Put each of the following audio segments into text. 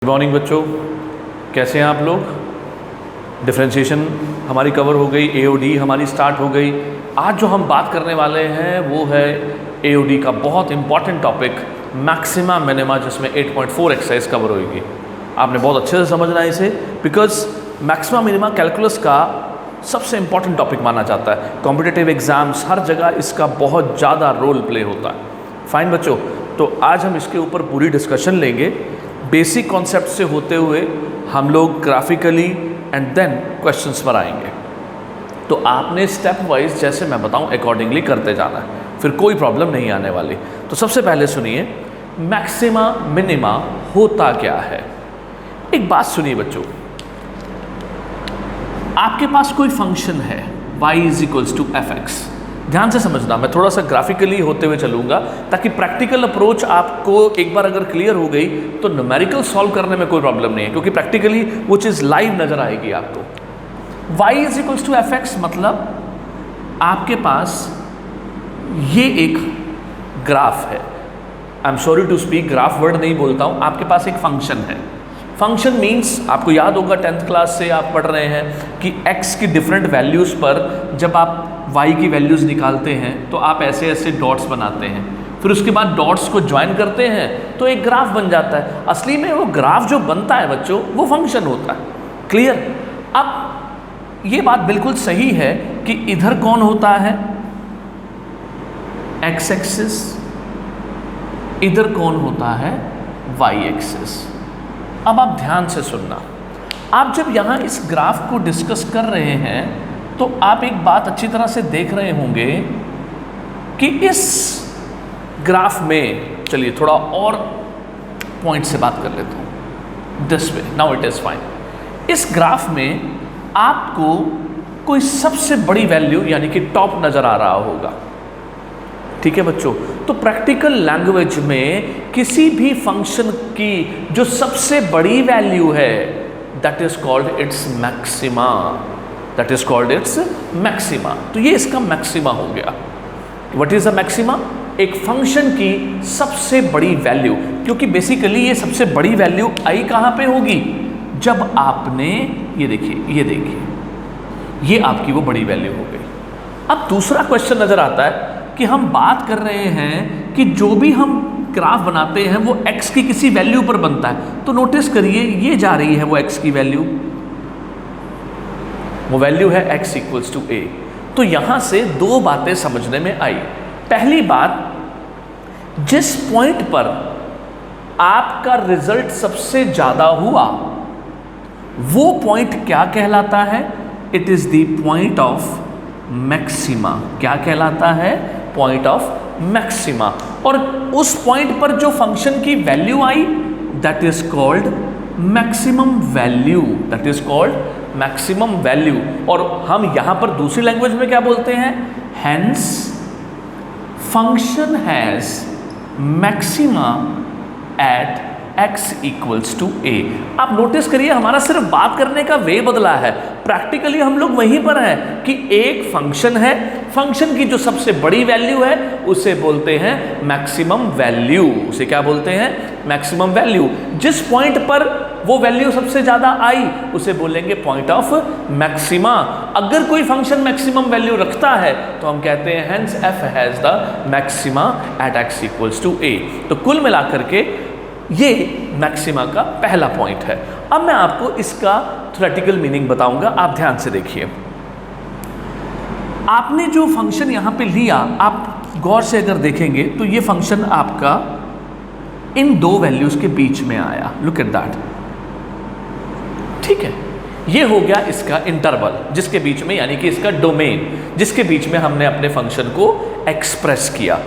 Good morning बच्चों, कैसे हैं आप लोग। डिफरेंशिएशन हमारी कवर हो गई, एओडी हमारी स्टार्ट हो गई। आज जो हम बात करने वाले हैं वो है एओडी का बहुत इंपॉर्टेंट टॉपिक मैक्सिमा मिनिमा, जिसमें 8.4 एक्सरसाइज कवर होगी। आपने बहुत अच्छे से समझना है इसे, बिकॉज मैक्सिमा मिनिमा कैलकुलस का सबसे इंपॉर्टेंट टॉपिक माना जाता है। कॉम्पिटिटिव एग्जाम्स हर जगह इसका बहुत ज़्यादा रोल प्ले होता है। फाइन बच्चों, तो आज हम इसके ऊपर पूरी डिस्कशन लेंगे। बेसिक कॉन्सेप्ट से होते हुए हम लोग ग्राफिकली एंड देन क्वेश्चंस पर आएंगे। तो आपने स्टेप वाइज जैसे मैं बताऊं अकॉर्डिंगली करते जाना है, फिर कोई प्रॉब्लम नहीं आने वाली। तो सबसे पहले सुनिए, मैक्सिमा मिनिमा होता क्या है। एक बात सुनिए बच्चों, आपके पास कोई फंक्शन है y = f(x). ध्यान से समझना, मैं थोड़ा सा ग्राफिकली होते हुए चलूंगा ताकि प्रैक्टिकल अप्रोच आपको एक बार अगर क्लियर हो गई तो न्यूमेरिकल सॉल्व करने में कोई प्रॉब्लम नहीं है, क्योंकि प्रैक्टिकली वो चीज़ लाइव नजर आएगी आपको। y = f(x) मतलब आपके पास ये एक ग्राफ है। I am sorry to speak, graph word नहीं बोलता हूँ। आपके पास एक फंक्शन है। फंक्शन मीन्स आपको याद होगा 10th क्लास से आप पढ़ रहे हैं कि x की डिफरेंट वैल्यूज़ पर जब आप y की वैल्यूज़ निकालते हैं तो आप ऐसे ऐसे डॉट्स बनाते हैं, फिर उसके बाद डॉट्स को ज्वाइन करते हैं तो एक ग्राफ बन जाता है। असली में वो ग्राफ जो बनता है बच्चों, वो फंक्शन होता है। क्लियर। अब ये बात बिल्कुल सही है कि इधर कौन होता है, x एक्सिस, इधर कौन होता है, y एक्सिस। अब आप ध्यान से सुनना, आप जब यहाँ इस ग्राफ को डिस्कस कर रहे हैं तो आप एक बात अच्छी तरह से देख रहे होंगे कि इस ग्राफ में, चलिए थोड़ा और पॉइंट से बात कर लेता हूँ, this way, now it is fine. इस ग्राफ में आपको कोई सबसे बड़ी वैल्यू यानी कि टॉप नज़र आ रहा होगा। ठीक है बच्चों, तो प्रैक्टिकल लैंग्वेज में किसी भी फंक्शन की जो सबसे बड़ी वैल्यू है, that is called its maxima, that is called its maxima. तो ये इसका मैक्सिमा हो गया। What is the maxima? एक फंक्शन की सबसे बड़ी वैल्यू, क्योंकि बेसिकली ये सबसे बड़ी वैल्यू आई कहाँ पे होगी, जब आपने ये देखिए ये आपकी वो बड़ी वैल्यू हो गई। अब दूसरा क्वेश्चन नजर आता है कि हम बात कर रहे हैं कि जो भी हम ग्राफ बनाते हैं वो x की किसी वैल्यू पर बनता है। तो नोटिस करिए, ये जा रही है वो x की वैल्यू, वो वैल्यू है x = a। तो यहां से दो बातें समझने में आई। पहली बात, जिस पॉइंट पर आपका रिजल्ट सबसे ज्यादा हुआ वो पॉइंट क्या कहलाता है, it is the point of maxima. क्या कहलाता है, पॉइंट ऑफ मैक्सिमा। और उस पॉइंट पर जो फंक्शन की value I, that is called maximum value, that is called maximum value. और हम यहां पर दूसरी लैंग्वेज में क्या बोलते हैं, hence function has maxima at x = a। आप नोटिस करिए, हमारा सिर्फ बात करने का वे बदला है, प्रैक्टिकली हम लोग वहीं पर हैं कि एक फंक्शन है, फंक्शन की जो सबसे बड़ी वैल्यू है उसे बोलते हैं मैक्सिमम वैल्यू। उसे क्या बोलते हैं, मैक्सिमम वैल्यू। जिस पॉइंट पर वो वैल्यू सबसे ज्यादा आई उसे बोलेंगे पॉइंट ऑफ मैक्सिमा। अगर कोई फंक्शन मैक्सिमम वैल्यू रखता है तो हम कहते हैं hence f has the maxima at x = a। तो कुल मिलाकर के ये मैक्सिमा का पहला पॉइंट है। अब मैं आपको इसका थ्योरेटिकल मीनिंग बताऊंगा, आप ध्यान से देखिए। आपने जो फंक्शन यहां पे लिया, आप गौर से अगर देखेंगे तो ये फंक्शन आपका इन दो वैल्यूज के बीच में आया। Look at that. ठीक है, ये हो गया इसका इंटरवल, जिसके बीच में, यानी कि इसका डोमेन, जिसके बीच में हमने अपने फंक्शन को एक्सप्रेस किया।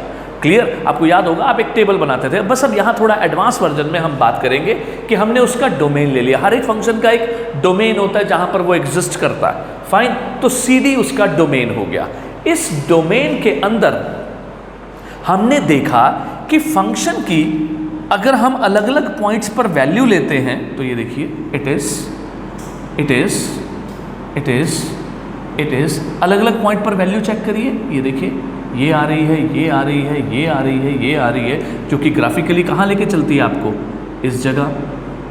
क्लियर। आपको याद होगा आप एक टेबल बनाते थे, बस अब यहाँ थोड़ा एडवांस वर्जन में हम बात करेंगे कि हमने उसका डोमेन ले लिया। हर एक फंक्शन का एक डोमेन होता है जहाँ पर वो एग्जिस्ट करता है। फाइन, तो CD उसका डोमेन हो गया। इस डोमेन के अंदर हमने देखा कि फंक्शन की अगर हम अलग अलग पॉइंट्स पर वैल्यू लेते हैं तो ये देखिए, इट इज अलग अलग पॉइंट पर वैल्यू चेक करिए, ये देखिए ये आ रही है, ये आ रही है, ये आ रही है, ये आ रही है, जो कि ग्राफिकली कहाँ लेके चलती है आपको, इस जगह,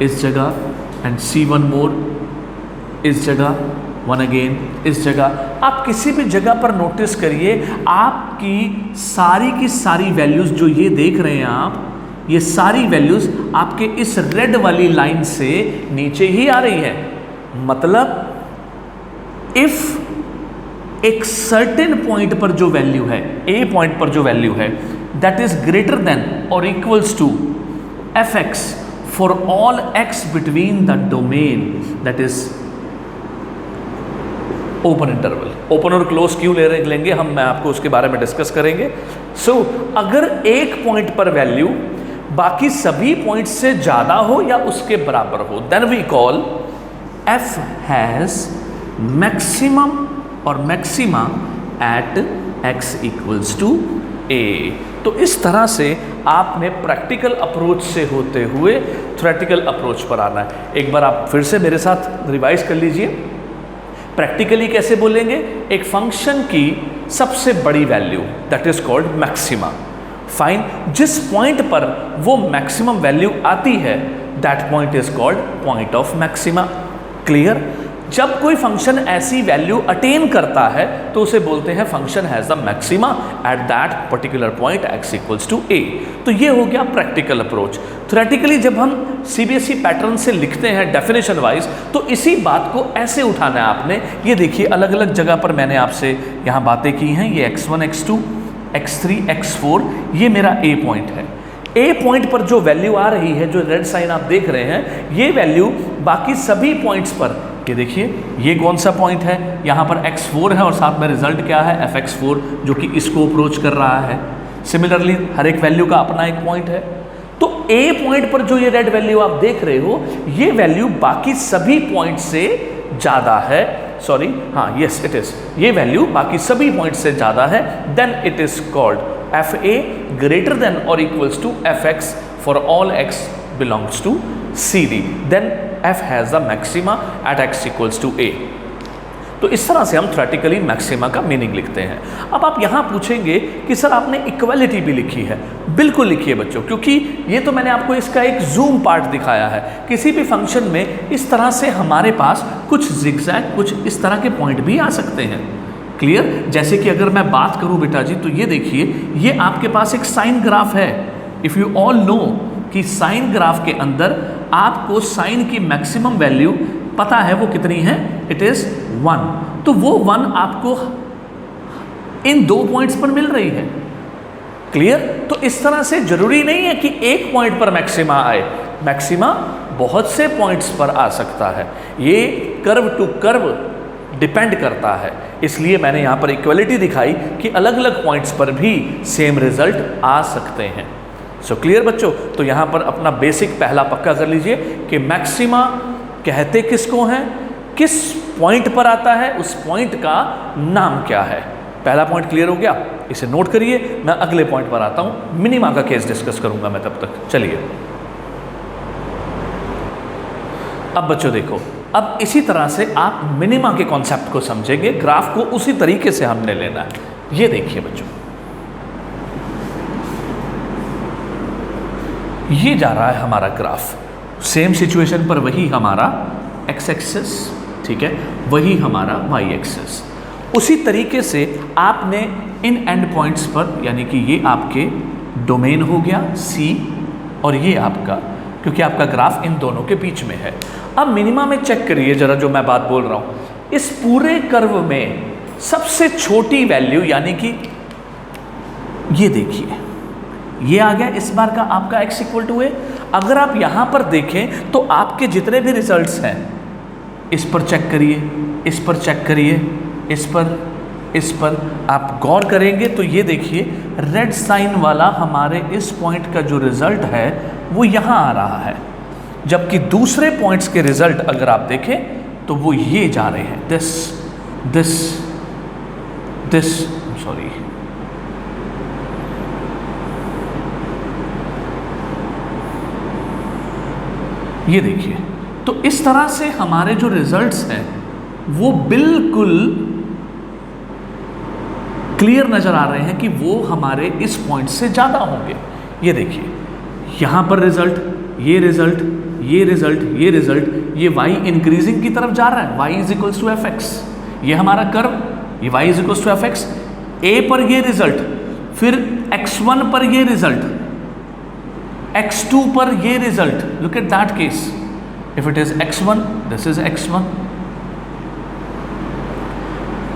इस जगह, एंड C1 मोर इस जगह, 1 अगेन इस जगह। आप किसी भी जगह पर नोटिस करिए, आपकी सारी की सारी वैल्यूज़ जो ये देख रहे हैं आप, ये सारी वैल्यूज़ आपके इस रेड वाली लाइन से नीचे ही आ रही है। मतलब इफ एक सर्टेन पॉइंट पर जो वैल्यू है, ए पॉइंट पर जो वैल्यू है, दैट इज ग्रेटर देन और equals to fx for all x between the domain that is open interval. Open और क्लोज क्यों लेंगे हम, मैं आपको उसके बारे में डिस्कस करेंगे। सो अगर एक पॉइंट पर वैल्यू बाकी सभी पॉइंट से ज्यादा हो या उसके बराबर हो, then we call f has maximum और maxima at x equals to a। तो इस तरह से आपने प्रैक्टिकल अप्रोच से होते हुए थ्योरेटिकल अप्रोच पर आना है। एक बार आप फिर से मेरे साथ रिवाइज कर लीजिए। प्रैक्टिकली कैसे बोलेंगे, एक फंक्शन की सबसे बड़ी value that is called maxima. Fine, जिस पॉइंट पर वो मैक्सिमम वैल्यू आती है that point is called point of maxima. Clear? जब कोई फंक्शन ऐसी वैल्यू अटेन करता है तो उसे बोलते हैं function has the maxima at that particular point x equals to a। तो ये हो गया प्रैक्टिकल अप्रोच। थ्योरेटिकली जब हम CBSE पैटर्न से लिखते हैं डेफिनेशन वाइज, तो इसी बात को ऐसे उठाना है आपने। ये देखिए अलग अलग जगह पर मैंने आपसे यहाँ बातें की हैं। ये x1 x2 x3 x4 ये मेरा a पॉइंट है। a पॉइंट पर जो वैल्यू आ रही है, जो रेड साइन आप देख रहे हैं, ये वैल्यू बाकी सभी पॉइंट्स पर, ये देखिए ये कौन सा पॉइंट है, यहाँ पर x4 है और साथ में रिजल्ट क्या है fx4 जो कि इसको अप्रोच कर रहा है। सिमिलरली हर एक वैल्यू का अपना एक पॉइंट है। तो a पॉइंट पर जो ये रेड वैल्यू आप देख रहे हो, ये वैल्यू बाकी सभी पॉइंट से ज़्यादा है। सॉरी, हाँ, यस इट इज, ये वैल्यू बाकी सभी पॉइंट से ज़्यादा है। Then it is called fa greater than और equals to fx for all x belongs to CD। Then f has the maxima at x equals to a। तो इस तरह से हम थ्योरेटिकली मैक्सिमा का मीनिंग लिखते हैं। अब आप यहाँ पूछेंगे कि सर आपने इक्वालिटी भी लिखी है। बिल्कुल लिखिए बच्चों, क्योंकि ये तो मैंने आपको इसका एक जूम पार्ट दिखाया है। किसी भी फंक्शन में इस तरह से हमारे पास कुछ जिगजैग, कुछ इस तरह के पॉइंट भी आ सकते हैं। क्लियर? जैसे कि अगर मैं बात करूँ बेटा जी, तो ये देखिए ये आपके पास एक साइन ग्राफ है। इफ़ यू ऑल नो कि साइन ग्राफ के अंदर आपको साइन की मैक्सिमम वैल्यू पता है वो कितनी है, इट इज 1। तो वो 1 आपको इन दो पॉइंट्स पर मिल रही है। क्लियर? तो इस तरह से जरूरी नहीं है कि एक पॉइंट पर मैक्सिमा आए, मैक्सिमा बहुत से पॉइंट्स पर आ सकता है। ये कर्व टू कर्व डिपेंड करता है। इसलिए मैंने यहाँ पर इक्वलिटी दिखाई कि अलग अलग पॉइंट्स पर भी सेम रिजल्ट आ सकते हैं। सो क्लियर बच्चों? तो यहाँ पर अपना बेसिक पहला पक्का कर लीजिए कि मैक्सिमा कहते किसको हैं, किस पॉइंट पर आता है, उस पॉइंट का नाम क्या है। पहला पॉइंट क्लियर हो गया, इसे नोट करिए। मैं अगले पॉइंट पर आता हूँ, मिनिमा का केस डिस्कस करूँगा मैं तब तक। चलिए अब बच्चों देखो, अब इसी तरह से आप मिनिमा के कॉन्सेप्ट को समझेंगे। ग्राफ को उसी तरीके से हमने लेना है। ये देखिए बच्चों, ये जा रहा है हमारा ग्राफ। सेम सिचुएशन पर वही हमारा x एक्सिस, ठीक है, वही हमारा y एक्सिस। उसी तरीके से आपने इन एंड पॉइंट्स पर, यानी कि ये आपके डोमेन हो गया C और ये आपका, क्योंकि आपका ग्राफ इन दोनों के बीच में है। अब मिनिमा में चेक करिए जरा जो मैं बात बोल रहा हूँ। इस पूरे कर्व में सबसे छोटी वैल्यू, यानी कि ये देखिए ये आ गया इस बार का आपका x इक्वल टू a। अगर आप यहाँ पर देखें तो आपके जितने भी रिजल्ट्स हैं, इस पर चेक करिए, इस पर चेक करिए, इस पर आप गौर करेंगे तो ये देखिए रेड साइन वाला हमारे इस पॉइंट का जो रिजल्ट है वो यहाँ आ रहा है, जबकि दूसरे पॉइंट्स के रिजल्ट अगर आप देखें तो वो ये जा रहे हैं, दिस सॉरी, ये देखिए। तो इस तरह से हमारे जो रिजल्ट्स हैं वो बिल्कुल क्लियर नजर आ रहे हैं कि वो हमारे इस पॉइंट से ज़्यादा होंगे। ये देखिए यहाँ पर रिजल्ट, ये रिजल्ट, ये रिजल्ट, ये y इंक्रीजिंग की तरफ जा रहा है, y is equals to F X, ये हमारा कर्व, ये y is equals to F X, a पर ये रिजल्ट, फिर x1 पर ये रिजल्ट, x2 पर ये result, look at that case, if it is x1 this is x1,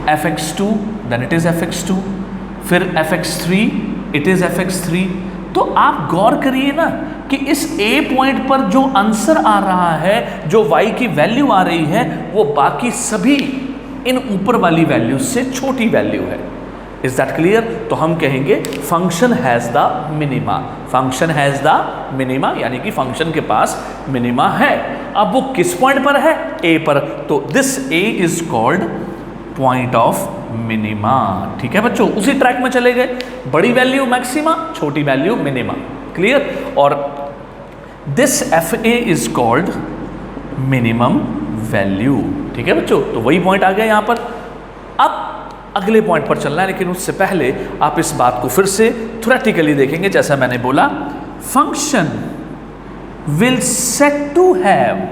fx2 then it is fx2, फिर fx3 इट इज fx3। तो आप गौर करिए ना कि इस A पॉइंट पर जो आंसर आ रहा है, जो y की वैल्यू आ रही है, वो बाकी सभी इन ऊपर वाली वैल्यू से छोटी वैल्यू है। Is that clear? तो हम कहेंगे function has the minima, function has the minima, यानी कि फंक्शन के पास मिनिमा है। अब वो किस पॉइंट पर है? A पर। तो this A is called point of minima. ठीक है बच्चों, उसी ट्रैक में चले गए, बड़ी वैल्यू मैक्सिमा, छोटी वैल्यू मिनिमा। क्लियर? और this F A is called minimum value. ठीक है बच्चों, तो वही पॉइंट आ गया यहां पर। अब अगले पॉइंट पर चलना है, लेकिन उससे पहले आप इस बात को फिर से थ्योरेटिकली देखेंगे। जैसा मैंने बोला, function will set to have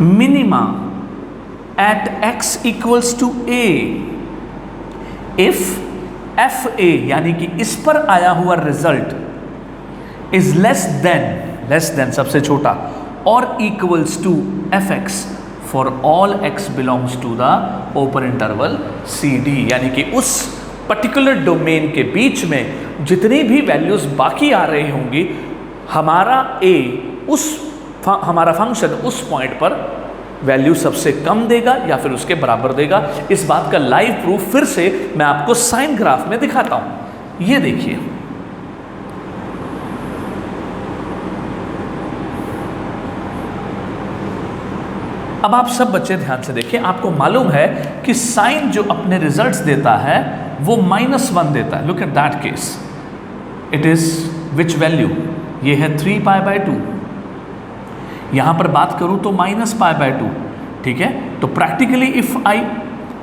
minima at x equals to a if f a यानी कि इस पर आया हुआ रिजल्ट इज लेस देन सबसे छोटा और equals to F X for all x belongs to the open interval C D, यानी कि उस पर्टिकुलर डोमेन के बीच में जितनी भी वैल्यूज बाकी आ रही होंगी, हमारा a हमारा फंक्शन उस पॉइंट पर वैल्यू सबसे कम देगा या फिर उसके बराबर देगा। इस बात का लाइव प्रूफ फिर से मैं आपको साइन ग्राफ में दिखाता हूं। ये देखिए, अब आप सब बच्चे ध्यान से देखिए, आपको मालूम है कि साइन जो अपने रिजल्ट्स देता है वो -1 देता है। Look at that case, it is which value? ये है 3π/2। यहां पर बात करूं तो -π/2। ठीक है, तो practically if I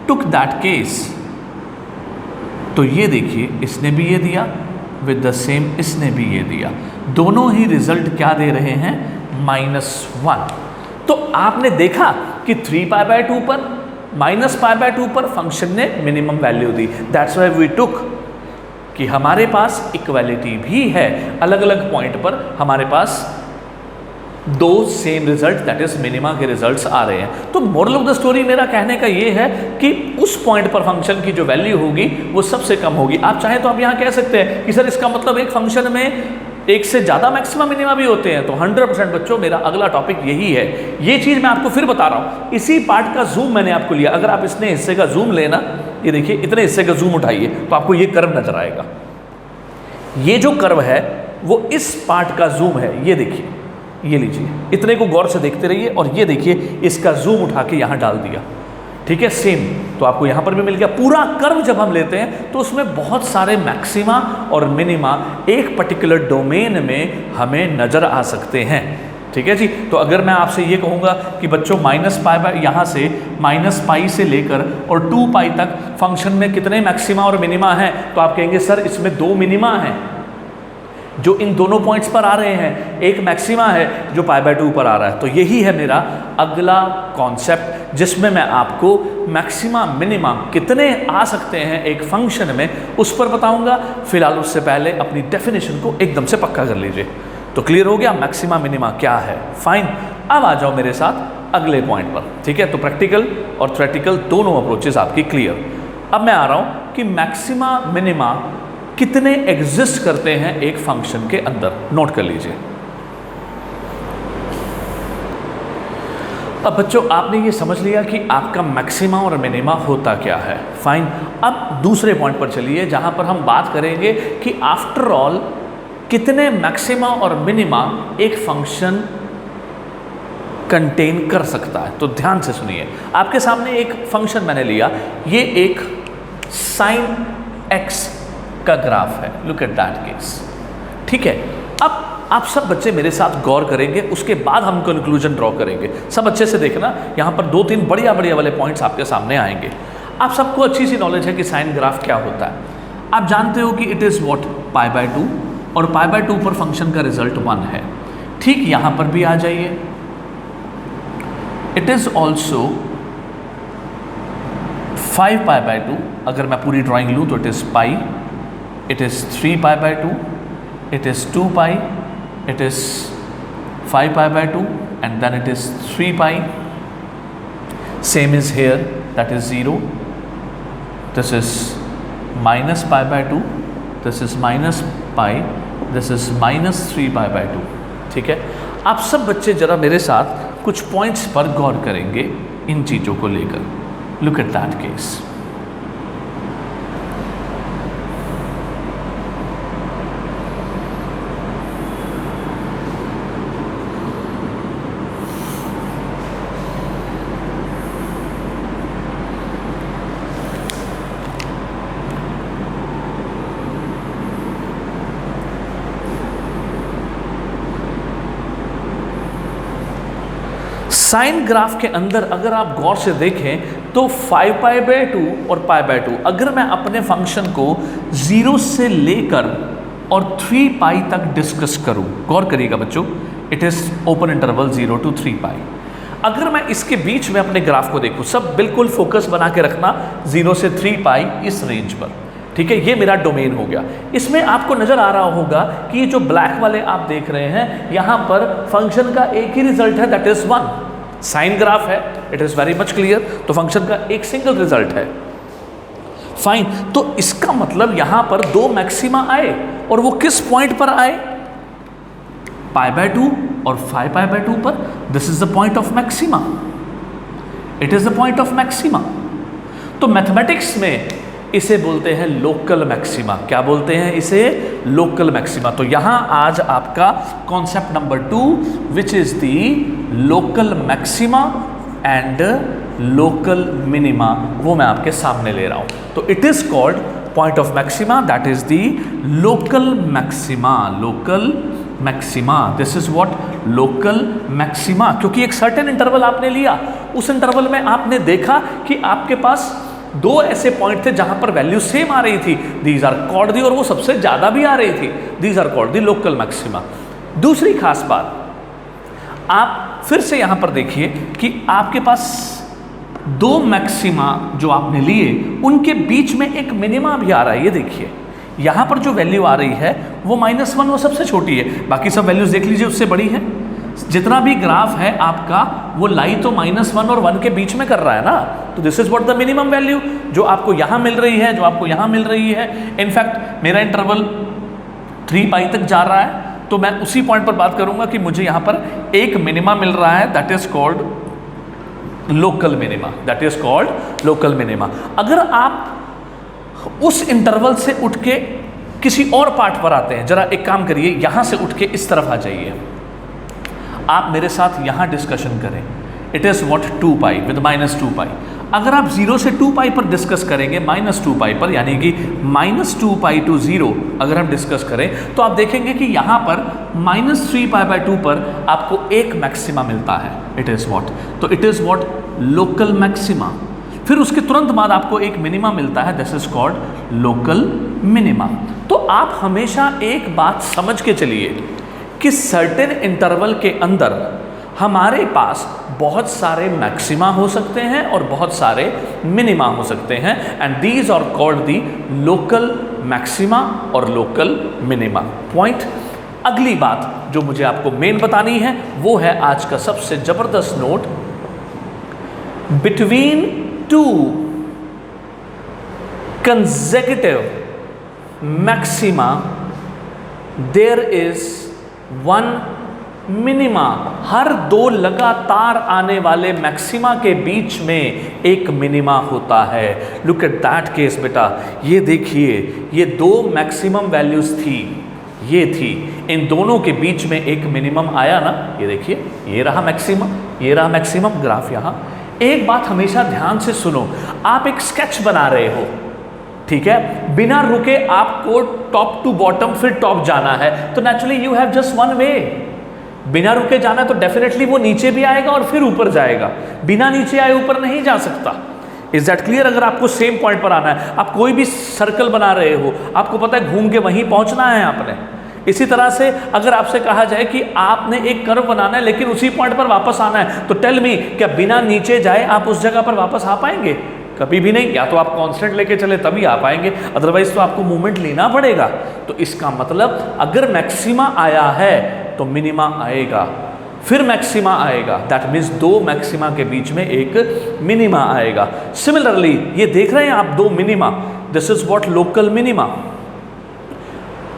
took that case, तो ये देखिए, इसने भी ये दिया विद द सेम, इसने भी ये दिया, दोनों ही रिजल्ट क्या दे रहे हैं? -1। तो आपने देखा कि 3π/2 पर, -π/2 पर फंक्शन ने मिनिमम वैल्यू दी। दैट्स व्हाई वी टुक कि हमारे पास इक्वालिटी भी है, अलग अलग पॉइंट पर हमारे पास दो same result, that is minima के रिजल्ट्स आ रहे हैं। तो मोरल ऑफ द स्टोरी मेरा कहने का ये है कि उस पॉइंट पर फंक्शन की जो वैल्यू होगी वो सबसे कम होगी। आप चाहें तो आप यहाँ कह सकते हैं कि सर इसका मतलब एक फंक्शन में एक से ज़्यादा मैक्सिमा मिनिमा भी होते हैं। तो 100% बच्चों, मेरा अगला टॉपिक यही है। ये चीज़ मैं आपको फिर बता रहा हूँ, इसी पार्ट का जूम मैंने आपको लिया। अगर आप इतने हिस्से का जूम लेना, ये देखिए, इतने हिस्से का जूम उठाइए तो आपको ये कर्व नजर आएगा। ये जो कर्व है वो इस पार्ट का जूम है। ये देखिए, ये लीजिए, इतने को गौर से देखते रहिए और ये देखिए, इसका जूम उठा के यहाँ डाल दिया। ठीक है, सेम तो आपको यहाँ पर भी मिल गया। पूरा कर्व जब हम लेते हैं तो उसमें बहुत सारे मैक्सिमा और मिनिमा एक पर्टिकुलर डोमेन में हमें नजर आ सकते हैं। ठीक है जी, तो अगर मैं आपसे ये कहूँगा कि बच्चों -π यहाँ से -π से लेकर और 2π तक फंक्शन में कितने मैक्सिमा और मिनिमा हैं, तो आप कहेंगे सर इसमें 2 मिनिमा हैं जो इन दोनों पॉइंट्स पर आ रहे हैं, एक मैक्सिमा है जो π/2 पर आ रहा है। तो यही है मेरा अगला कॉन्सेप्ट, जिसमें मैं आपको मैक्सिमा मिनिमा कितने आ सकते हैं एक फंक्शन में, उस पर बताऊंगा। फिलहाल उससे पहले अपनी डेफिनेशन को एकदम से पक्का कर लीजिए। तो क्लियर हो गया मैक्सिमा मिनिमा क्या है? फाइन। अब आ जाओ मेरे साथ अगले पॉइंट पर। ठीक है, तो प्रैक्टिकल और थ्योरेटिकल दोनों अप्रोचेस आपकी क्लियर। अब मैं आ रहा हूं कि मैक्सिमा मिनिमा कितने एग्जिस्ट करते हैं एक फंक्शन के अंदर। नोट कर लीजिए। अब बच्चों, आपने ये समझ लिया कि आपका मैक्सिमा और मिनिमा होता क्या है। फाइन। अब दूसरे पॉइंट पर चलिए, जहां पर हम बात करेंगे कि आफ्टर ऑल कितने मैक्सिमा और मिनिमा एक फंक्शन कंटेन कर सकता है। तो ध्यान से सुनिए, आपके सामने एक फंक्शन मैंने लिया, ये एक sin x का ग्राफ है। Look at that case. ठीक है, अब आप सब बच्चे मेरे साथ गौर करेंगे, उसके बाद हम कंक्लूजन ड्रॉ करेंगे। सब अच्छे से देखना, यहाँ पर 2-3 बढ़िया बढ़िया वाले पॉइंट्स आपके सामने आएंगे। आप सबको अच्छी सी नॉलेज है कि साइन ग्राफ क्या होता है। आप जानते हो कि इट इज़ व्हाट π/2, और π/2 पर फंक्शन का रिजल्ट 1 है। ठीक यहां पर भी आ जाइए, it is also 5 pi by 2। अगर मैं पूरी ड्राइंग लूं तो it is pi, it is 3 pi by 2, it is 2 pi, it is 5 pi by 2 and then it is 3 pi. Same is here, that is 0. This is minus pi by 2, this is minus pi, this is minus 3 pi by 2। ठीक है, आप सब बच्चे जरा मेरे साथ कुछ points पर गौर करेंगे इन चीज़ों को लेकर। Look at that case. Sine graph के अंदर अगर आप गौर से देखें तो 5 पाई बाय 2 और पाई बाय 2, अगर मैं अपने फंक्शन को 0 से लेकर और 3 पाई तक डिस्कस करूं, गौर करिएगा बच्चों, it is open interval 0 to 3 पाई। अगर मैं इसके बीच में अपने ग्राफ को देखूं, सब बिल्कुल फोकस बना के रखना 0 से 3 पाई इस रेंज पर, ठीक है, ये मेरा डोमेन हो गया। इसमें आपको नजर आ रहा होगा कि ये जो ब्लैक वाले आप देख रहे हैं, यहां पर फंक्शन का एक ही रिजल्ट है, दैट इज 1। साइन ग्राफ है, it is very much clear, तो फंक्शन का एक सिंगल रिजल्ट है। फाइन, तो इसका मतलब यहां पर 2 मैक्सिमा आए, और वो किस पॉइंट पर आए? पाई बाय 2 और 5 पाई बाय 2 पर। This is the point of maxima, it is the point of maxima. तो मैथमेटिक्स में इसे बोलते हैं लोकल मैक्सिमा। क्या बोलते हैं इसे? Local maxima. तो यहां आज आपका concept number 2 which is the local maxima and local minima, वो मैं आपके सामने ले रहा हूं। तो it is called point of maxima, that is the local maxima. Local maxima, this is what local maxima. क्योंकि एक सर्टेन इंटरवल आपने लिया, उस इंटरवल में आपने देखा कि आपके पास 2 ऐसे पॉइंट थे जहां पर वैल्यू सेम आ रही थी, दीज आर कॉल्ड दी, और वो सबसे ज्यादा भी आ रही थी, these are called the local maxima. दूसरी खास बात, आप फिर से यहां पर देखिए कि आपके पास 2 मैक्सिमा जो आपने लिए, उनके बीच में एक मिनिमा भी आ रहा है। ये देखिए यहां पर जो वैल्यू आ रही है वो -1, वो सबसे छोटी है, बाकी सब वैल्यूज देख लीजिए उससे बड़ी है। जितना भी ग्राफ है आपका, वो लाई तो -1 और 1 के बीच में कर रहा है ना, तो this is what the minimum value जो आपको यहां मिल रही है, जो आपको यहां मिल रही है। इनफैक्ट मेरा इंटरवल 3 पाई तक जा रहा है, तो मैं उसी पॉइंट पर बात करूंगा कि मुझे यहां पर एक मिनिमा मिल रहा है, that is called local minima, that is called local minima. अगर आप उस इंटरवल से उठ के किसी और पार्ट पर आते हैं, जरा एक काम करिए, यहां से उठ के इस तरफ आ जाइए, आप मेरे साथ यहां डिस्कशन करें। It is what 2 pi with -2 पाई। अगर आप 0 से 2 पाई पर डिस्कस करेंगे, -2 पाई पर, यानी कि -2 पाई टू 0 अगर हम डिस्कस करें, तो आप देखेंगे कि यहां पर -3 पाई बाय 2 पर आपको एक मैक्सिमा मिलता है। इट इज व्हाट, तो it is what local maxima. फिर उसके तुरंत बाद आपको एक मिनिमा मिलता है, this is called local minima. तो आप हमेशा एक बात समझ के चलिए कि सर्टेन इंटरवल के अंदर हमारे पास बहुत सारे मैक्सिमा हो सकते हैं और बहुत सारे मिनिमा हो सकते हैं, and these are called the local maxima और लोकल मिनिमा। पॉइंट। अगली बात जो मुझे आपको मेन बतानी है वो है आज का सबसे जबरदस्त note, between 2 consecutive maxima there is 1 minima. हर 2 लगातार आने वाले मैक्सिमा के बीच में एक मिनिमा होता है। लुक एट दैट केस बेटा, ये देखिए, ये 2 मैक्सिमम वैल्यूज थी, ये थी, इन दोनों के बीच में एक मिनिमम आया ना, ये देखिए, ये रहा मैक्सिमम, ये रहा मैक्सिमम ग्राफ। यहां एक बात हमेशा ध्यान से सुनो, आप एक स्केच बना रहे हो, ठीक है, बिना रुके आपको टॉप टू बॉटम फिर टॉप जाना है, तो नेचुरली यू हैव जस्ट 1 वे। बिना रुके जाना तो डेफिनेटली वो नीचे भी आएगा और फिर ऊपर जाएगा, बिना नीचे आए ऊपर नहीं जा सकता। Is that clear? अगर आपको सेम पॉइंट पर आना है, आप कोई भी सर्कल बना रहे हो, आपको पता है घूम के वहीं पहुंचना है आपने, इसी तरह से अगर आपसे कहा जाए कि आपने एक कर्व बनाना है लेकिन उसी पॉइंट पर वापस आना है, तो टेल मी, क्या बिना नीचे जाए आप उस जगह पर वापस आ पाएंगे? कभी भी नहीं। या तो आप कांस्टेंट लेके चले तभी आ पाएंगे, अदरवाइज तो आपको मूवमेंट लेना पड़ेगा। तो इसका मतलब अगर मैक्सिमा आया है तो मिनिमा आएगा, फिर मैक्सिमा आएगा, दैट मीन्स दो मैक्सिमा के बीच में एक मिनिमा आएगा। सिमिलरली ये देख रहे हैं आप दो minima, this is what local minima,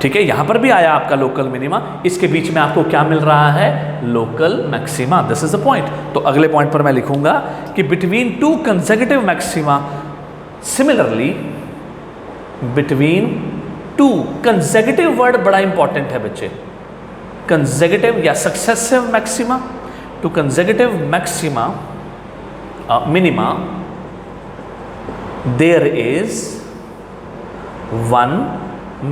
ठीक है। यहां पर भी आया आपका लोकल मिनिमा, इसके बीच में आपको क्या मिल रहा है? Local maxima. This is the point. तो अगले पॉइंट पर मैं लिखूंगा कि between two consecutive maxima, similarly between two, consecutive word बड़ा इंपॉर्टेंट है बच्चे, कंसेक्यूटिव या successive maxima, two consecutive maxima minima there is one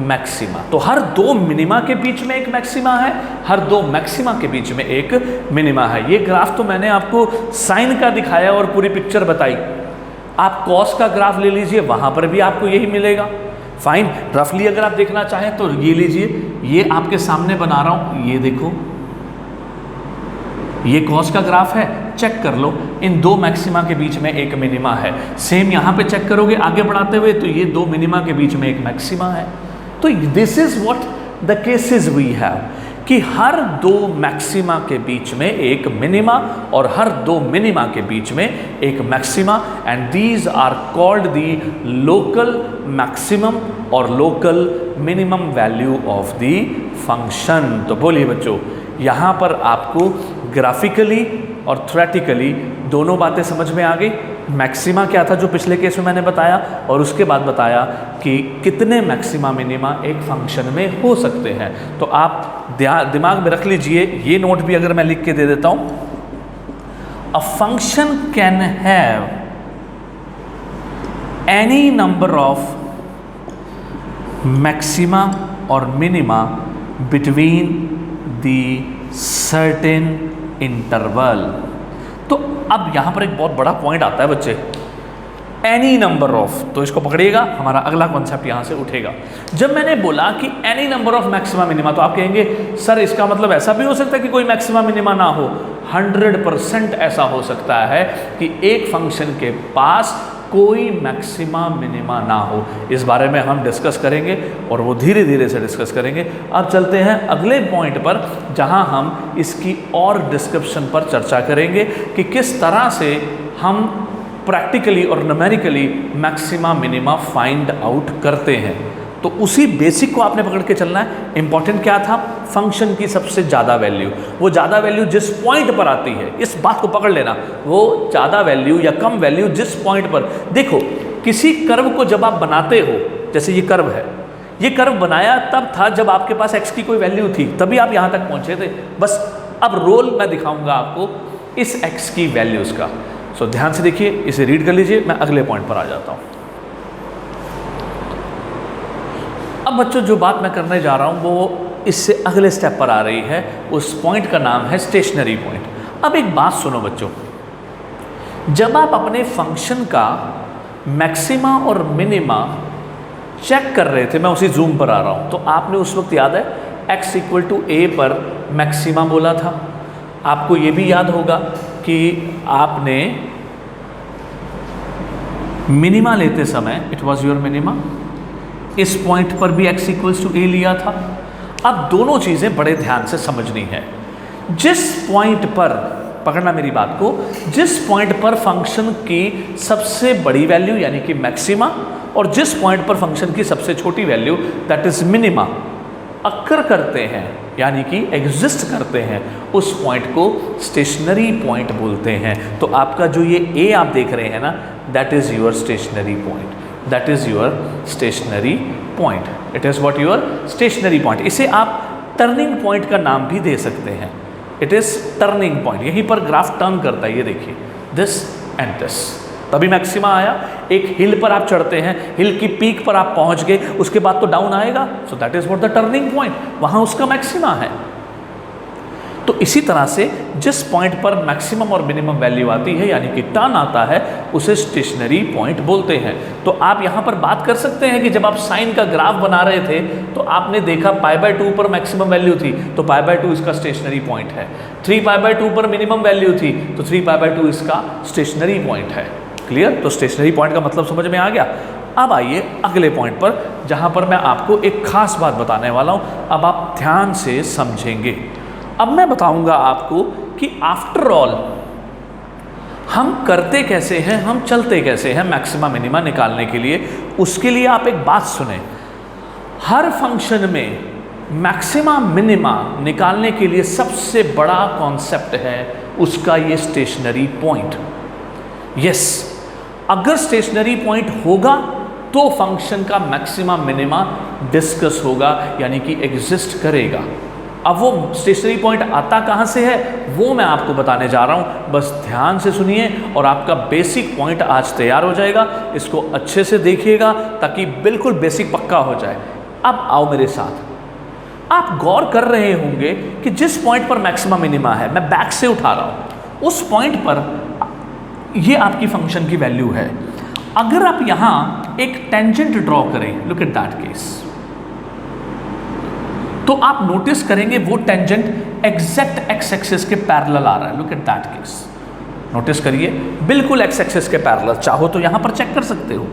maxima. तो हर दो मिनिमा के बीच में एक मैक्सिमा है, हर दो मैक्सिमा के बीच में एक मिनिमा है। ये ग्राफ तो मैंने आपको साइन का दिखाया और पूरी पिक्चर बताई। आप कॉस का ग्राफ ले लीजिए, वहां पर भी आपको यही मिलेगा। फाइन, रफली अगर आप देखना चाहें तो ये लीजिए, ये आपके सामने बना रहा हूं, ये देखो, ये कॉस का ग्राफ है, चेक कर लो, इन दो मैक्सिमा के बीच में एक मिनिमा है। सेम यहां पे चेक करोगे आगे बढ़ाते हुए, तो ये दो मिनिमा के बीच में एक मैक्सिमा है। तो this is what the cases we have, कि हर दो मैक्सिमा के बीच में एक मिनिमा और हर दो मिनिमा के बीच में एक maxima, and these are called the local maximum और local minimum value of the function. तो बोलिए बच्चों, यहाँ पर आपको ग्राफिकली और थ्योरेटिकली दोनों बातें समझ में आ गई। मैक्सिमा क्या था जो पिछले केस में मैंने बताया, और उसके बाद बताया कि कितने मैक्सिमा मिनिमा एक फंक्शन में हो सकते हैं। तो आप दिमाग में रख लीजिए, ये नोट भी अगर मैं लिख के दे देता हूं, a function can have any number of maxima और minima between the certain interval. तो अब यहां पर एक बहुत बड़ा पॉइंट आता है बच्चे, एनी नंबर ऑफ, तो इसको पकड़िएगा, हमारा अगला कॉन्सेप्ट यहां से उठेगा। जब मैंने बोला कि any number of maxima minima, तो आप कहेंगे सर इसका मतलब ऐसा भी हो सकता है कि कोई मैक्सिमा मिनिमा ना हो। 100% ऐसा हो सकता है कि एक फंक्शन के पास कोई मैक्सिमा मिनिमा ना हो। इस बारे में हम डिस्कस करेंगे और वो धीरे धीरे से डिस्कस करेंगे। अब चलते हैं अगले पॉइंट पर, जहां हम इसकी और डिस्क्रिप्शन पर चर्चा करेंगे कि किस तरह से हम प्रैक्टिकली और numerically maxima minima find out करते हैं। तो उसी बेसिक को आपने पकड़ के चलना है। इंपॉर्टेंट क्या था? फंक्शन की सबसे ज़्यादा वैल्यू, वो ज़्यादा वैल्यू जिस पॉइंट पर आती है, इस बात को पकड़ लेना, वो ज़्यादा वैल्यू या कम वैल्यू जिस पॉइंट पर। देखो, किसी कर्व को जब आप बनाते हो, जैसे ये कर्व है, ये कर्व बनाया तब था जब आपके पास x की कोई वैल्यू थी, तभी आप यहाँ तक पहुँचे थे। बस अब रोल मैं दिखाऊंगा आपको इस x की वैल्यूज़ का। सो ध्यान से देखिए, इसे रीड कर लीजिए, मैं अगले पॉइंट पर आ जाता हूँ। अब बच्चों जो बात मैं करने जा रहा हूँ वो इससे अगले स्टेप पर आ रही है। उस पॉइंट का नाम है स्टेशनरी पॉइंट। अब एक बात सुनो बच्चों, जब आप अपने फंक्शन का मैक्सिमा और मिनिमा चेक कर रहे थे, मैं उसी जूम पर आ रहा हूँ, तो आपने उस वक्त याद है x इक्वल टू a पर मैक्सिमा बोला था। आपको ये भी याद होगा कि आपने मिनिमा लेते समय, इट वॉज योर मिनिमा, इस पॉइंट पर भी x इक्वल्स टू a लिया था। अब दोनों चीज़ें बड़े ध्यान से समझनी है। जिस पॉइंट पर, पकड़ना मेरी बात को, जिस पॉइंट पर फंक्शन की सबसे बड़ी वैल्यू यानी कि मैक्सिमा और जिस पॉइंट पर फंक्शन की सबसे छोटी value that is minima occur करते हैं यानी कि एग्जिस्ट करते हैं, उस पॉइंट को स्टेशनरी पॉइंट बोलते हैं। तो आपका जो ये a आप देख रहे हैं ना, that is your stationary point, that is your stationary point, it is what your stationary point. इसे आप टर्निंग पॉइंट का नाम भी दे सकते हैं। इट इज टर्निंग पॉइंट, यहीं पर ग्राफ टर्न करता है, ये देखिए, दिस एंड दिस। तभी मैक्सिमा आया। एक हिल पर आप चढ़ते हैं, हिल की पीक पर आप पहुंच गए, उसके बाद तो डाउन आएगा, so that is what the turning point, वहां उसका मैक्सिमा है। तो इसी तरह से जिस पॉइंट पर मैक्सिमम और मिनिमम वैल्यू आती है यानी कि टर्न आता है उसे स्टेशनरी पॉइंट बोलते हैं। तो आप यहाँ पर बात कर सकते हैं कि जब आप साइन का ग्राफ बना रहे थे तो आपने देखा π/2 पर मैक्सिमम वैल्यू थी तो π/2 इसका स्टेशनरी पॉइंट है, 3π/2 पर मिनिमम वैल्यू थी तो 3π/2 इसका स्टेशनरी पॉइंट है। क्लियर? तो स्टेशनरी पॉइंट का मतलब समझ में आ गया। अब आइए अगले पॉइंट पर जहाँ पर मैं आपको एक खास बात बताने वाला हूँ, अब आप ध्यान से समझेंगे। अब मैं बताऊंगा आपको कि आफ्टर ऑल हम करते कैसे हैं, हम चलते कैसे हैं मैक्सिमा मिनिमा निकालने के लिए। उसके लिए आप एक बात सुने, हर फंक्शन में मैक्सिमा मिनिमा निकालने के लिए सबसे बड़ा कॉन्सेप्ट है उसका ये स्टेशनरी पॉइंट। यस, अगर स्टेशनरी पॉइंट होगा तो फंक्शन का मैक्सिमा मिनिमा डिस्कस होगा यानी कि एग्जिस्ट करेगा। अब वो स्टेशनरी पॉइंट आता कहाँ से है वो मैं आपको बताने जा रहा हूँ, बस ध्यान से सुनिए और आपका बेसिक पॉइंट आज तैयार हो जाएगा। इसको अच्छे से देखिएगा ताकि बिल्कुल बेसिक पक्का हो जाए। अब आओ मेरे साथ, आप गौर कर रहे होंगे कि जिस पॉइंट पर मैक्सिमा मिनिमा है, मैं बैक से उठा रहा हूँ, उस पॉइंट पर ये आपकी फंक्शन की वैल्यू है। अगर आप यहां एक टेंजेंट ड्रॉ करें, लुक एट दैट केस, तो आप नोटिस करेंगे वो टेंजेंट एग्जैक्ट एक्स एक्सिस के पैरेलल आ रहा है। Look at that case, notice करिए, बिल्कुल एक्स एक्सिस के पैरेलल। चाहो तो यहां पर चेक कर सकते हो,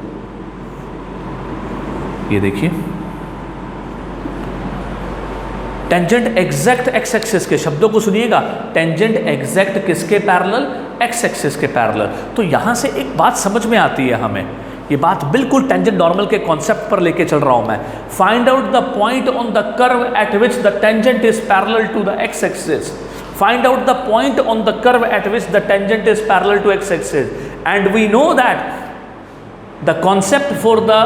ये देखिए टेंजेंट एग्जैक्ट एक्स एक्सिस के, शब्दों को सुनिएगा, टेंजेंट एग्जैक्ट किसके पैरेलल, एक्स एक्सिस के पैरेलल। तो यहां से एक बात समझ में आती है हमें, ये बात बिल्कुल टेंजेंट नॉर्मल के कॉन्सेप्ट पर लेके चल रहा हूं मैं। Find out the point on the curve at which the tangent is parallel to the X axis. Find out the point on the curve at which the tangent is parallel to X axis and we know that the concept for the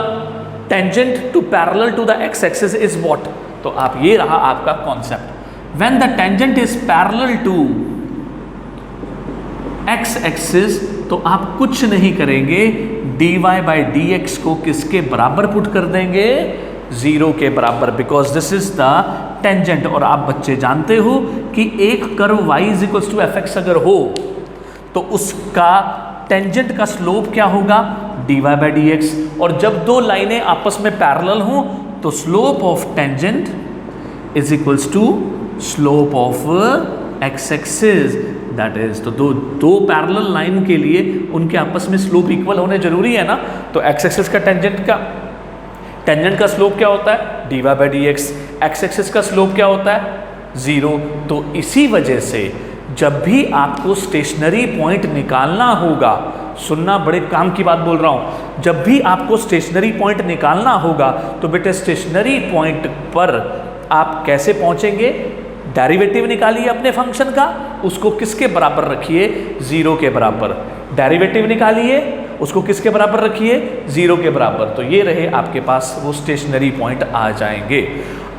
tangent to parallel to the X axis is what. तो आप, ये रहा आपका concept. When the tangent is parallel to X axis तो आप कुछ नहीं करेंगे, dy/dx को किसके बराबर पुट कर देंगे, 0 के बराबर, because this is the tangent. और आप बच्चे जानते हो कि एक कर्व y = fx अगर हो तो उसका टेंजेंट का स्लोप क्या होगा, dy/dx। और जब दो लाइनें आपस में पैरेलल हों तो slope of tangent is equals to slope of X axis, that is. तो दो पैरेलल लाइन के लिए उनके आपस में स्लोप इक्वल होने जरूरी है ना। तो एक्स एक्सिस का टेंजेंट का स्लोप क्या होता है, dy/dx। एक्स एक्सिस का स्लोप क्या होता है, 0। तो इसी वजह से जब भी आपको स्टेशनरी पॉइंट निकालना होगा, सुनना, बड़े काम की बात बोल रहा हूं, जब भी आपको स्टेशनरी पॉइंट निकालना होगा तो बेटे स्टेशनरी पॉइंट पर आप कैसे पहुंचेंगे, डेरिवेटिव निकालिए अपने फंक्शन का, उसको किसके बराबर रखिए, 0 के बराबर। डेरिवेटिव निकालिए, उसको किसके बराबर रखिए, 0 के बराबर। तो ये रहे आपके पास वो स्टेशनरी पॉइंट आ जाएंगे।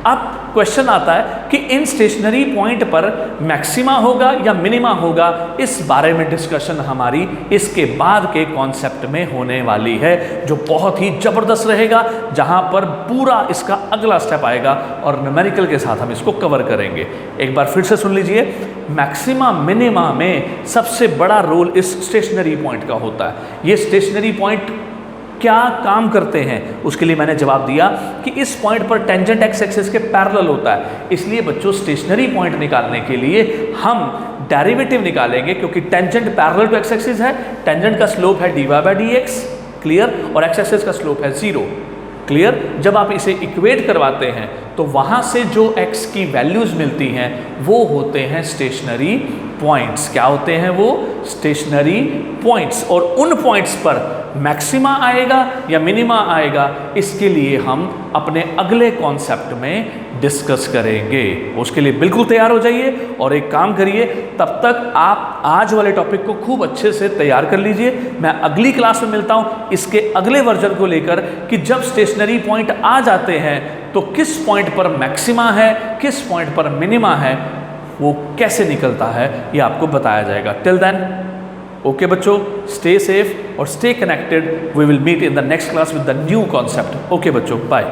अब क्वेश्चन आता है कि इन स्टेशनरी पॉइंट पर मैक्सिमा होगा या मिनिमा होगा, इस बारे में डिस्कशन हमारी इसके बाद के कॉन्सेप्ट में होने वाली है, जो बहुत ही जबरदस्त रहेगा, जहां पर पूरा इसका अगला स्टेप आएगा और न्यूमेरिकल के साथ हम इसको कवर करेंगे। एक बार फिर से सुन लीजिए, मैक्सिमा मिनिमा में सबसे बड़ा रोल इस स्टेशनरी पॉइंट का होता है। ये स्टेशनरी पॉइंट क्या काम करते हैं, उसके लिए मैंने जवाब दिया कि इस पॉइंट पर टेंजेंट एक्स एक्सिस के पैरेलल होता है। इसलिए बच्चों स्टेशनरी पॉइंट निकालने के लिए हम डेरिवेटिव निकालेंगे, क्योंकि tangent parallel to X axis है, टेंजेंट का स्लोप है dy/dx, क्लियर, और एक्स एक्सिस का स्लोप है 0, क्लियर। जब आप इसे इक्वेट करवाते हैं तो वहां से जो x की वैल्यूज मिलती हैं वो होते हैं स्टेशनरी पॉइंट्स। क्या होते हैं वो, स्टेशनरी पॉइंट्स। और उन पॉइंट्स पर मैक्सिमा आएगा या मिनिमा आएगा, इसके लिए हम अपने अगले कॉन्सेप्ट में डिस्कस करेंगे। उसके लिए बिल्कुल तैयार हो जाइए और एक काम करिए, तब तक आप आज वाले टॉपिक को खूब अच्छे से तैयार कर लीजिए। मैं अगली क्लास में मिलता हूं इसके अगले वर्जन को लेकर कि जब स्टेशनरी पॉइंट आ जाते हैं तो किस पॉइंट पर मैक्सिमा है, किस पॉइंट पर मिनिमा है, वो कैसे निकलता है, ये आपको बताया जाएगा। टिल देन, ओके बच्चों, स्टे सेफ और stay connected. We will meet in the next class with the new concept. Okay बच्चों, बाय।